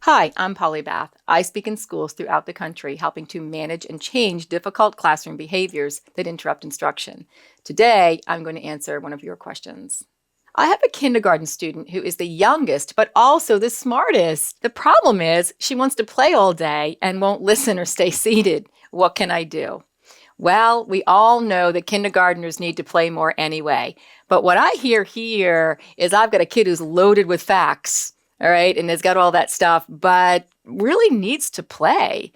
Hi, I'm Polly Bath. I speak in schools throughout the country, helping to manage and change difficult classroom behaviors that interrupt instruction. Today, I'm going to answer one of your questions. I have a kindergarten student who is the youngest, but also the smartest. The problem is she wants to play all day and won't listen or stay seated. What can I do? Well, we all know that kindergartners need to play more anyway. But what I hear here is I've got a kid who's loaded with facts, all right, and has got all that stuff, but really needs to play.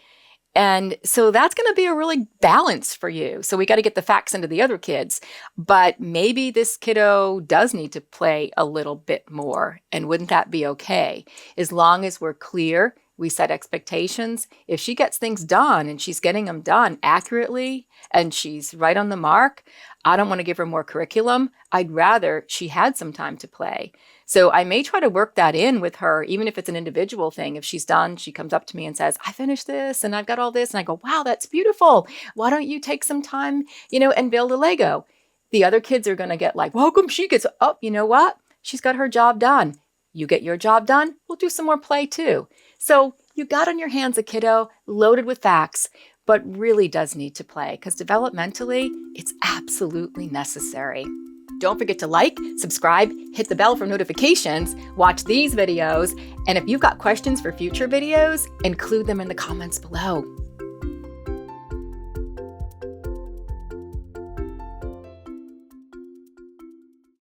And so that's going to be a really balance for you. So we got to get the facts into the other kids. But maybe this kiddo does need to play a little bit more. And wouldn't that be okay? As long as we're clear, we set expectations. If she gets things done and she's getting them done accurately and she's right on the mark, I don't want to give her more curriculum. I'd rather she had some time to play. So I may try to work that in with her, even if it's an individual thing. If she's done, she comes up to me and says, I finished this and I've got all this. And I go, wow, that's beautiful. Why don't you take some time, and build a Lego? The other kids are going to get like, well, how come she gets, oh, you know what? She's got her job done. You get your job done, we'll do some more play too. So you got on your hands a kiddo loaded with facts, but really does need to play because developmentally, it's absolutely necessary. Don't forget to like, subscribe, hit the bell for notifications, watch these videos, and if you've got questions for future videos, include them in the comments below.